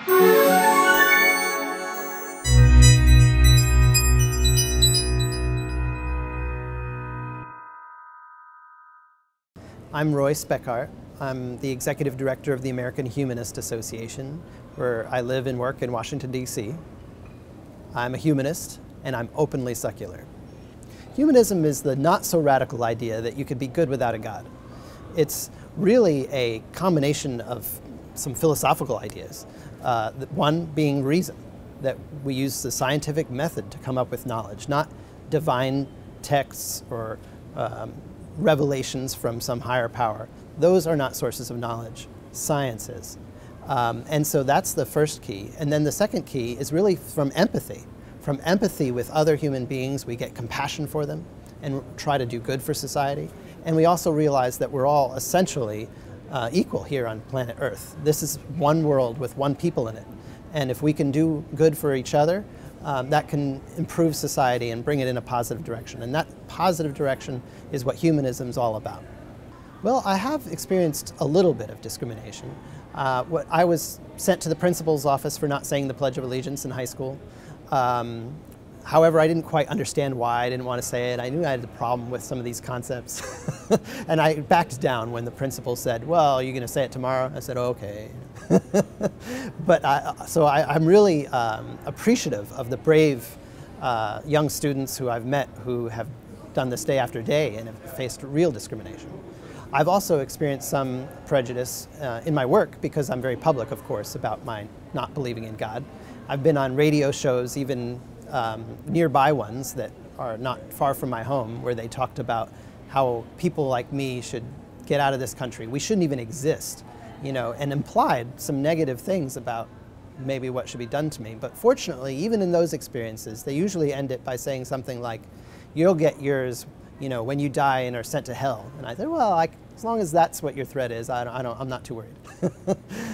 I'm Roy Speckhardt. I'm the Executive Director of the American Humanist Association, where I live and work in Washington, D.C. I'm a humanist, and I'm openly secular. Humanism is the not-so-radical idea that you could be good without a God. It's really a combination of some philosophical ideas. One being reason, that we use the scientific method to come up with knowledge, not divine texts or revelations from some higher power. Those are not sources of knowledge. Science is. And so that's the first key. And then the second key is really from empathy. From empathy with other human beings, we get compassion for them and try to do good for society. And we also realize that we're all essentially equal here on planet Earth. This is one world with one people in it. And if we can do good for each other, that can improve society and bring it in a positive direction. And that positive direction is what humanism is all about. Well, I have experienced a little bit of discrimination. I was sent to the principal's office for not saying the Pledge of Allegiance in high school. However, I didn't quite understand why. I didn't want to say it. I knew I had a problem with some of these concepts. And I backed down when the principal said, well, you're going to say it tomorrow? I said, okay. But I'm really appreciative of the brave young students who I've met who have done this day after day and have faced real discrimination. I've also experienced some prejudice in my work because I'm very public, of course, about my not believing in God. I've been on radio shows, even nearby ones that are not far from my home, where they talked about how people like me should get out of this country. We shouldn't even exist, you know, and implied some negative things about maybe what should be done to me. But fortunately, even in those experiences, they usually end it by saying something like, you'll get yours, you know, when you die and are sent to hell. And I said, well, as long as that's what your threat is, I'm not too worried.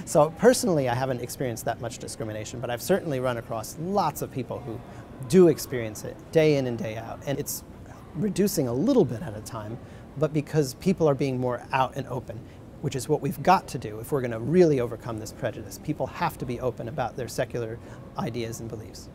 So personally, I haven't experienced that much discrimination, but I've certainly run across lots of people who do experience it day in and day out. And it's reducing a little bit at a time, but because people are being more out and open, which is what we've got to do if we're going to really overcome this prejudice. People have to be open about their secular ideas and beliefs.